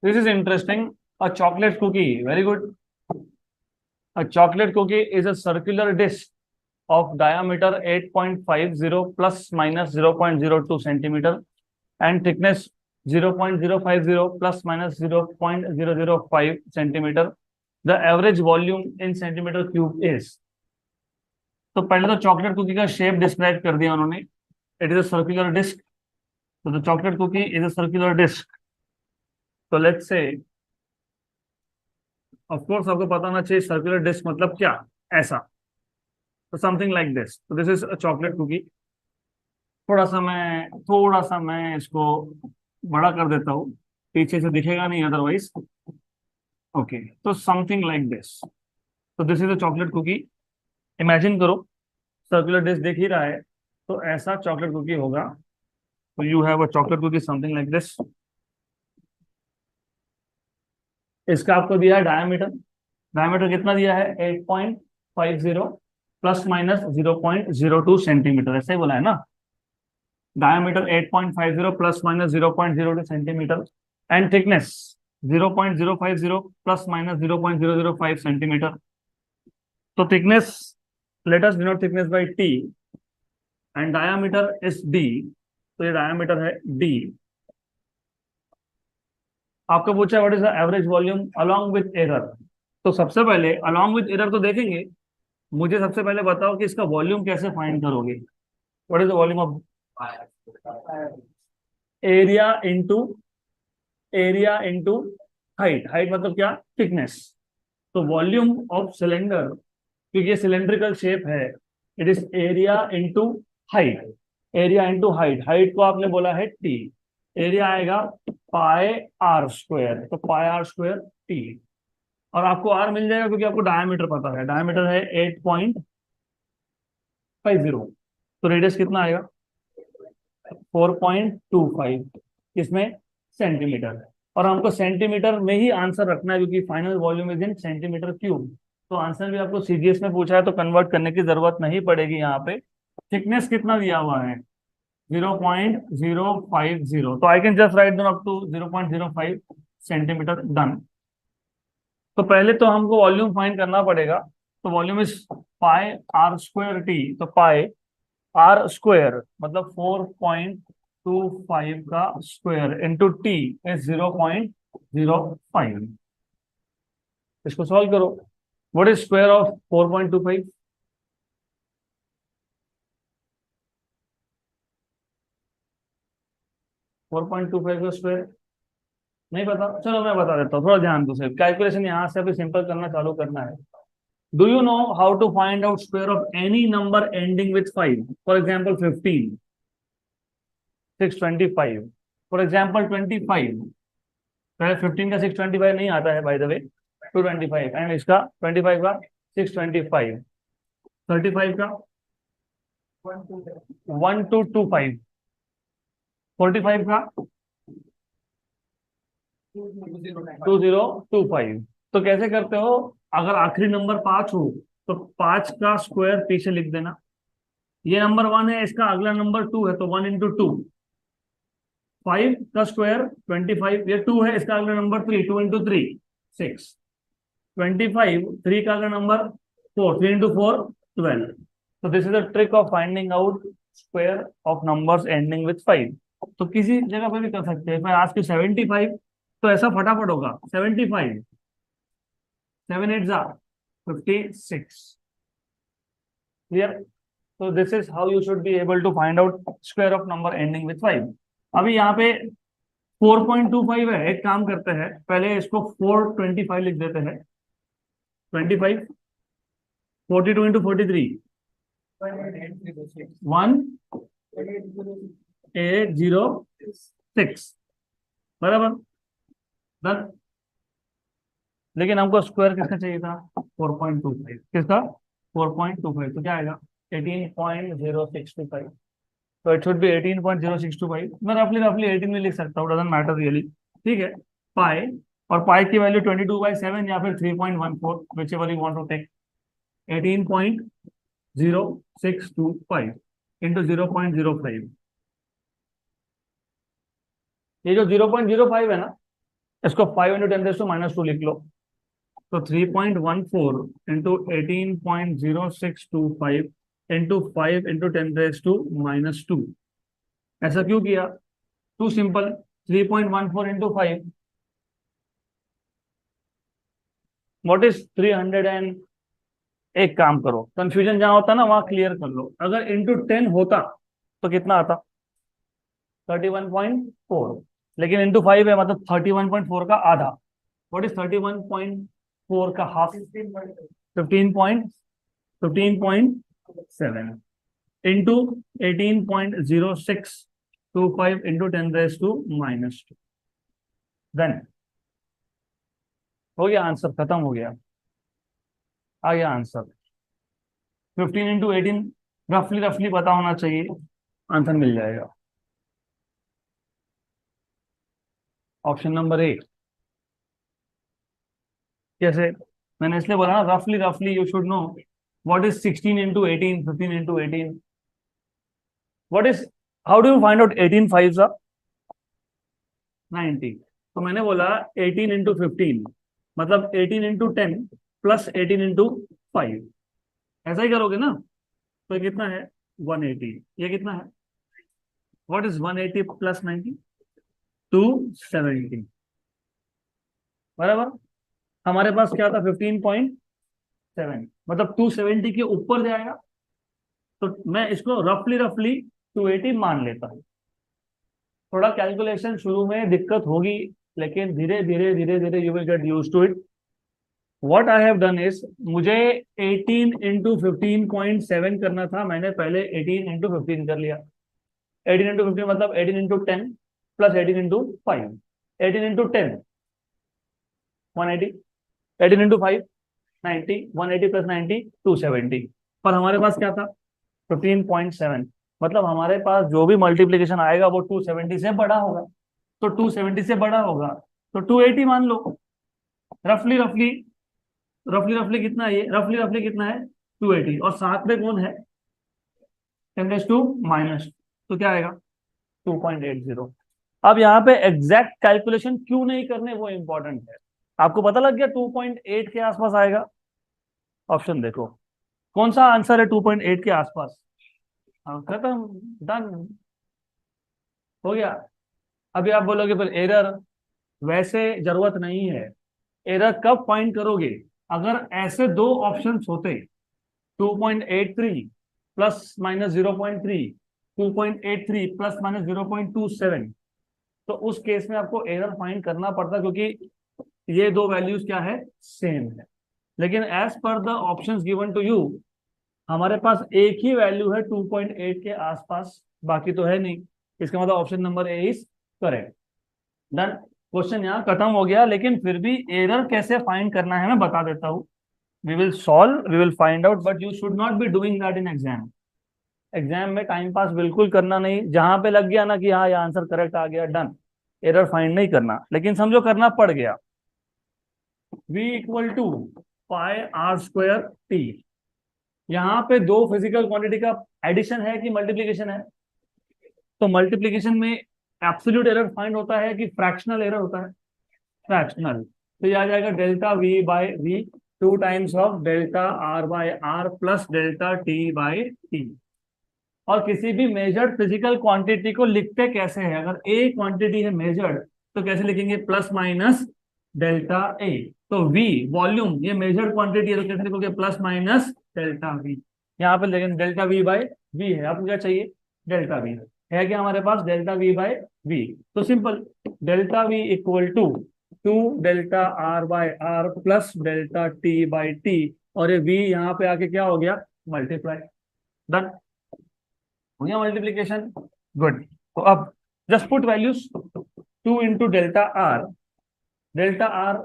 This is interesting. A chocolate cookie. Very good. A chocolate cookie is a circular dish of diameter 8.50 plus minus 0.02 centimeter and thickness 0.050 plus minus 0.005 centimeter. The average volume in centimeter cube is. तो पहले तो chocolate cookie का shape describe कर दिया उन्होंने. It is a circular disc. तो the chocolate cookie is a circular disc. तो let's say of course आपको पता होना चाहिए सर्कुलर डिस्क मतलब क्या. ऐसा. तो समथिंग लाइक दिस. तो this is a chocolate cookie. थोड़ा सा मैं इसको बड़ा कर देता हूँ. पीछे से दिखेगा नहीं अदरवाइज. ओके. तो समथिंग लाइक दिस. तो this is a chocolate cookie. Imagine करो सर्कुलर डिस्क दिख ही रहा है तो ऐसा चॉकलेट कुकी होगा. तो you have a chocolate cookie something like this. इसका आपको दिया है डायमीटर. डायमीटर कितना दिया है 8.50 प्लस माइनस 0.02 सेंटीमीटर. ऐसे ही बोला है ना. Diameter 8.50 plus minus 0.02 centimetre and thickness 0.050 plus minus 0.005 centimetre. तो thickness let us denote thickness by T and diameter is D. तो ये डायमीटर है डी. आपको पूछा what is the average volume along with error. तो सबसे पहले अलोंग विथ एरर तो देखेंगे. मुझे सबसे पहले बताओ कि इसका वॉल्यूम कैसे फाइंड करोगे. What is the volume of area into height. Height मतलब क्या. थिकनेस. तो वॉल्यूम ऑफ सिलेंडर क्योंकि ये सिलेंड्रिकल शेप है. It is area into height. Area into height. Height को आपने बोला है टी. एरिया आएगा पाई आर स्क्वायर. तो पाई आर स्क्वायर टी. और आपको आर मिल जाएगा क्योंकि आपको डायमीटर पता है. डायमीटर है 8.50. तो रेडियस कितना आएगा 4.25. इसमें सेंटीमीटर. और हमको सेंटीमीटर में ही आंसर रखना है क्योंकि final volume is in centimetre cube. तो आंसर भी आपको सीजीएस में पूछा है तो कन्वर्ट करने की जरूरत नहीं पड़ेगी. यहाँ पे थिकनेस कितना दिया हुआ है 0.050. तो I can just write down up to 0.05 centimetre. Done. तो पहले तो हमको वॉल्यूम फाइंड करना पड़ेगा. तो volume is pi r square t. तो पाई आर स्क्वायर मतलब 4.25 का स्क्वायर इंटू टी इज 0.05. इसको सॉल्व करो. What is square of 4.25. 4.25 का स्क्वायर नहीं पता. चलो मैं बता देता हूँ. थोड़ा ध्यान दो. सिर्फ कैलकुलेशन यहाँ से अभी सिंपल करना चालू करना है. Do you know how to find out square of any number ending with 5. For example 15, 625. For example 25. पहले 15 का 625 नहीं आता है बाय द वे. 225 एंड इसका 25 का 625. 35 का 1225. 45 का 2025. तो कैसे करते हो. अगर आखिरी नंबर 5 हो तो 5 का स्क्वायर पीछे लिख देना. ये नंबर 1 है इसका अगला नंबर 2 है तो 1 इंटू 2. 5 का स्क्वायर 25. ये 2 है इसका अगला नंबर 3. 2 इंटू 3 6. 25. 3 का अगला नंबर 4. 3 इंटू 4 12. तो this is the trick of finding out square of numbers ending with 5. तो किसी जगह पे भी कर सकते हैं. मैं आज की 75 तो ऐसा फटाफट होगा 75. 7 8 जा 56. Clear. So this is how you should be able to find out square of number ending with 5. अभी यहाँ पे 4.25 है. एक काम करते हैं पहले इसको 425 लिख देते हैं. 25 42 into 43 1806 बराबर. डन. लेकिन हमको स्क्वायर किसका चाहिए था 4.25. किसका 4.25. तो क्या आएगा 18.065. तो इट शुड बी 18.065. मैं रफली 18 में लिख सकता हूँ. Doesn't matter really. ठीक है. पाई और पाई की वैल्यू 22/7 या फिर 3.14 whichever you want to take. 18.0625 into 0.05. ये जो 0.05 है ना इसको 5 × 10⁻² लिख लो। तो 3.14 × 18.0625 × 5 × 10⁻²। ऐसा क्यों किया? Too simple. 3.14 × 5, what is 300 and, एक काम करो, कंफ्यूजन जहां होता ना वहां क्लियर कर लो। अगर इंटू 10 होता तो कितना आता? 31.4, लेकिन इंटू 5 है, मतलब 31.4 का आधा। व्हाट इज 31.4 का हाफ? 15.7 into 18.0625 into 10⁻²। देन हो गया आंसर, खत्म हो गया, आ गया आंसर। 15 × 18 रफली रफली पता होना चाहिए, आंसर मिल जाएगा। Option number A. कैसे? मैंने इसलिए बोला ना, रफली रफली you should know. What is 16 × 18, 15 × 18? What is, how do you find out 18 5 90? तो मैंने बोला 18 × 15, मतलब 18 × 10 प्लस 18 × 5। ऐसा ही करोगे ना? तो ये कितना है? 180। ये कितना है? What is 180 plus 90? 270। बराबर। हमारे पास क्या था? 15.7, मतलब 270 के ऊपर जाएगा। तो मैं इसको रफली रफली 280 मान लेता हूँ। थोड़ा कैलकुलेशन शुरू में दिक्कत होगी, लेकिन धीरे धीरे धीरे धीरे you will get used to it. What I have done is, मुझे 18 × 15.7 करना था, मैंने पहले 18 × 15 कर लिया। 18 × 15 मतलब 18 × 10 प्लस 18 × 5। 18 × 10 180, 18 × 5 90, 180 प्लस 90 270। पर हमारे पास क्या था? 15.7, मतलब हमारे पास जो भी मल्टीप्लीकेशन आएगा वो 270 से बड़ा होगा। तो 270 से बड़ा होगा तो 280 मान लो। रफली रफली, रफली रफली कितना है ये? रफली रफली कितना है? 280, और साथ में कौन है? 10⁻²। तो क्या आएगा? 2.80। अब यहाँ पे एग्जैक्ट कैलकुलेशन क्यों नहीं करने वो इंपॉर्टेंट है। आपको पता लग गया 2.8 के आसपास आएगा। ऑप्शन देखो, कौन सा आंसर है 2.8 के आसपास? हाँ, खत्म, डन हो गया। अभी आप बोलोगे फिर एरर, वैसे जरूरत नहीं है। एरर कब फाइंड करोगे? अगर ऐसे दो ऑप्शंस होते, 2.83 प्लस माइनस 0.3, 2.83 प्लस माइनस 0.27, तो उस केस में आपको एरर फाइंड करना पड़ता, क्योंकि ये दो वैल्यूज क्या है? सेम है। लेकिन एज पर the options given to you, हमारे पास एक ही वैल्यू है 2.8 के आसपास, बाकी तो है नहीं। इसका मतलब option number A is correct. Done. Question यहाँ खत्म हो गया, लेकिन फिर भी एरर कैसे फाइंड करना है मैं बता देता हूँ। We will solve, we will find out, but you should not be doing that in exam. Exam में टाइम पास बिल्कुल करना नहीं। जहां पे लग गया ना कि हाँ ये आंसर करेक्ट आ गया, डन, एरर फाइंड नहीं करना। लेकिन समझो करना पड़ गया। v equal to πr²t। यहाँ पे दो फिजिकल क्वांटिटी का एडिशन है कि मल्टीप्लीकेशन है? तो मल्टीप्लीकेशन में एब्सोल्यूट एरर फाइंड होता है कि फ्रैक्शनल एरर होता है? फ्रैक्शनल। तो ये आ जाएगा delta we by v, 2 times of delta are by are plus delta T by T. और किसी भी मेजर्ड फिजिकल क्वांटिटी को लिखते कैसे हैं? अगर ए क्वांटिटी है मेजर्ड, तो कैसे लिखेंगे? Plus minus delta A. तो वी वॉल्यूम, ये मेजर्ड क्वांटिटी है, तो कैसे लिखोगे? Plus minus delta we. यहाँ पे लेकिन डेल्टा वी बाई वी है, आपको क्या चाहिए? डेल्टा वी है क्या हमारे पास? Delta we by V. तो simple, delta V equal to 2 delta are by are plus delta T by T, और ये वी यहाँ पे आके क्या हो गया? मल्टीप्लाई। डन हो गया मल्टीप्लीकेशन। गुड। तो अब just put values. 2 × delta R, delta R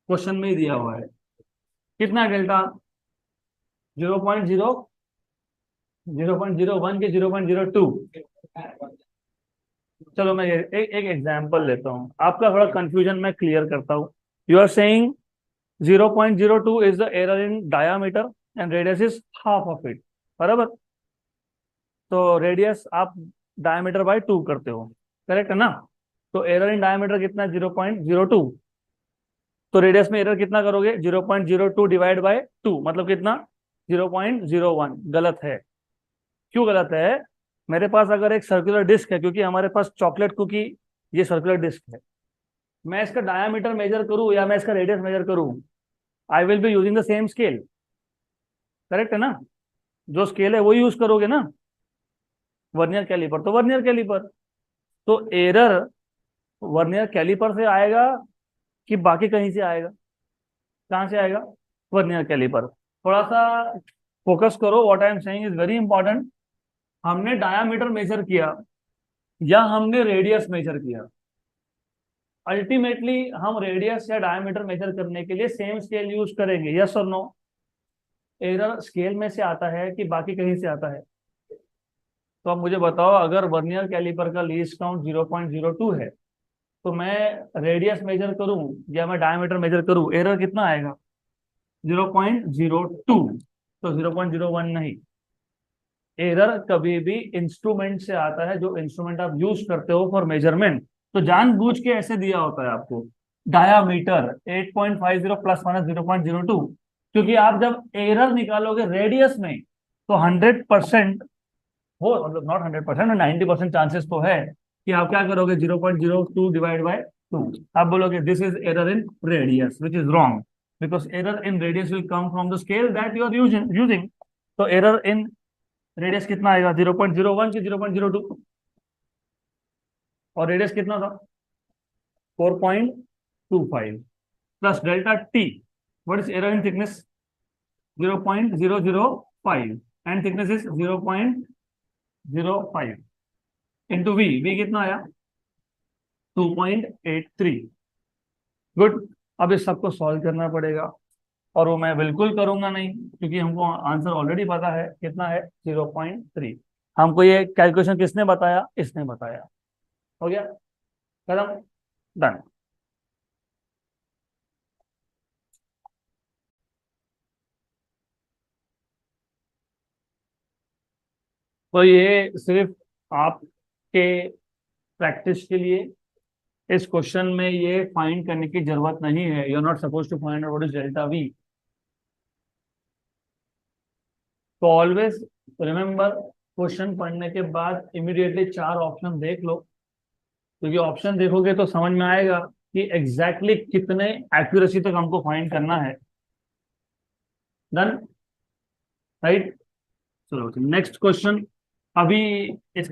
question में ही दिया हुआ है। कितना है डेल्टा? 0.0, 0.01 के 0.02। चलो मैं एक एग्जांपल लेता हूँ, आपका थोड़ा कंफ्यूजन मैं क्लियर करता हूँ। You are saying 0.02 is the error in diameter and radius is half of it, बराबर? तो रेडियस आप डायमीटर बाय 2 करते हो, करेक्ट है ना? तो एरर इन डायमीटर कितना है 0.02। तो रेडियस में एरर कितना करोगे 0.02 डिवाइड बाय 2, मतलब कितना 0.01। गलत है। क्यों गलत है? मेरे पास अगर एक सर्कुलर डिस्क है, क्योंकि हमारे पास चॉकलेट कुकी ये सर्कुलर डिस्क है, मैं इसका डायामीटर मेजर करूं या मैं इसका रेडियस मेजर करूं, I will be using the same scale. Correct है ना? जो स्केल है वो यूज करोगे ना। वर्नियर कैलिपर तो वर्नियर कैलिपर। तो एरर वर्नियर कैलिपर से आएगा कि बाकी कहीं से आएगा? कहाँ से आएगा? Vernier calliper. थोड़ा सा फोकस करो, what I am saying is very important. हमने डायामीटर मेजर किया या हमने रेडियस मेजर किया, अल्टीमेटली हम रेडियस या डायमीटर मेजर करने के लिए सेम स्केल यूज करेंगे। यस और नो? एरर स्केल में से आता है कि बाकी कहीं से आता है? तो अब मुझे बताओ, अगर वर्नियर कैलिपर का लीस्ट काउंट 0.02 है, तो मैं रेडियस मेजर करूं या मैं डायमीटर मेजर करूं, एरर कितना आएगा 0.02। तो 0.01 नहीं। एरर कभी भी इंस्ट्रूमेंट से आता है, जो इंस्ट्रूमेंट आप यूज करते हो फॉर मेजरमेंट। तो जानबूझ के ऐसे दिया होता है आपको डायामीटर 8.50 प्लस माइनस 0.02, क्योंकि आप जब एरर निकालोगे रेडियस में तो 100% हो, मतलब नॉट 100%, 90% चांसेस तो है कि आप क्या करोगे 0.02 डिवाइड बाय 2। आप बोलोगे this is error in radius, which is wrong, because error in radius will come from the scale that you are using. तो एरर इन रेडियस कितना आएगा 0.01 की 0.02, और रेडियस कितना था 4.25 plus delta t. What is error in thickness 0.005 and thickness is 0.05 into v. V कितना आया 2.83। Good. अब इस सबको सॉल्व करना पड़ेगा, और वो मैं बिल्कुल करूंगा नहीं, क्योंकि हमको आंसर ऑलरेडी पता है कितना है 0.3। हमको ये कैलकुलेशन किसने बताया? इसने बताया। हो गया, खत्म, डन। तो ये सिर्फ आपके प्रैक्टिस के लिए, इस क्वेश्चन में ये फाइंड करने की जरूरत नहीं है। You are not suppose to find out what is delta v. तो ऑलवेज रिमेंबर, क्वेश्चन पढ़ने के बाद इमीडिएटली चार ऑप्शन देख लो, क्योंकि ऑप्शन देखोगे तो समझ में आएगा कि एग्जैक्टली कितने एक्यूरेसी तक हमको फाइंड करना है। Done, right. चलो नेक्स्ट क्वेश्चन। अभी इस